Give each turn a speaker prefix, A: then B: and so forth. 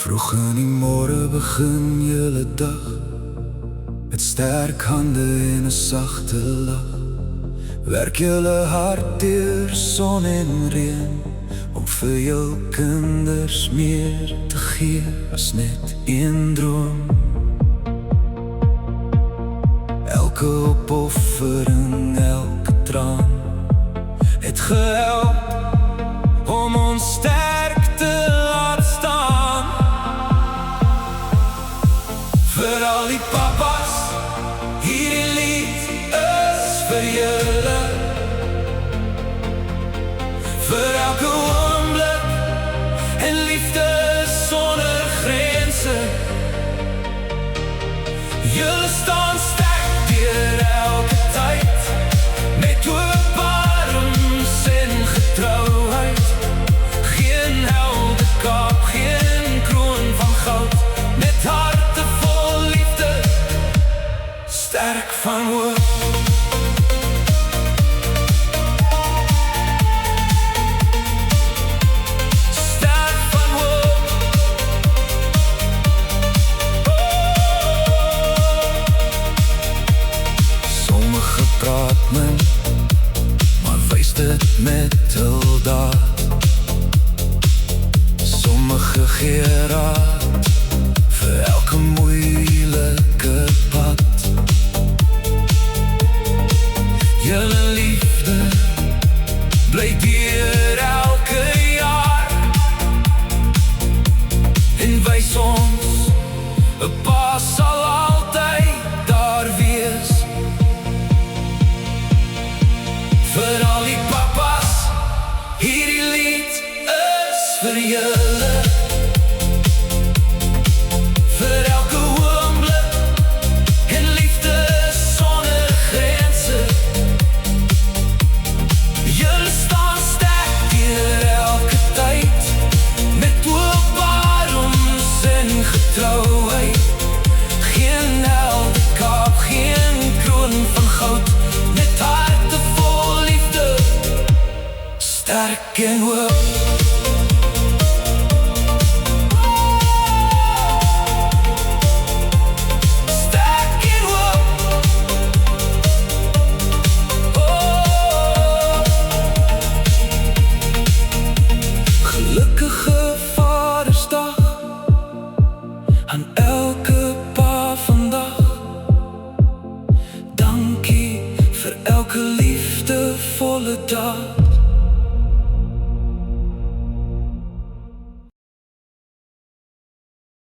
A: Vroeg in die môre begin julle dag met sterk hande en 'n sagte lag. Werk julle hard deur son en reën om vir jou kinders meer te gee as net een droom. Elke opoffering, elke traan het gehelp om ons sterk te laat staan. Vir al die papa's, hierdie lied is vir julle. Vir elke oomblik en liefde sonder grense. Julle staan sterk deur elke tyd, met oop arms en getrouheid. Geen heldekap, geen kroon van goud, met harte vol liefde, sterk van hoop. Praat men, maar wys dit met hul daad. Sommige gee raad vir elke moeilike pad. Julle liefde bly deur elke jaar en wys ons 'n pa sal altyd daar wees. Vir al die papa's, hierdie lied is vir julle. Vir elke oomblik en liefde sonder grense. Julle staan sterk deur elke tyd, met oop arms en getrouheid. Geen heldekap, geen kroon van goud, met harte vol liefde, sterk en hoop. Sterk en hoop. Oh. Gelukkige Vadersdag aan elke pa vandag. Dankie vir elke liefdevolle dag.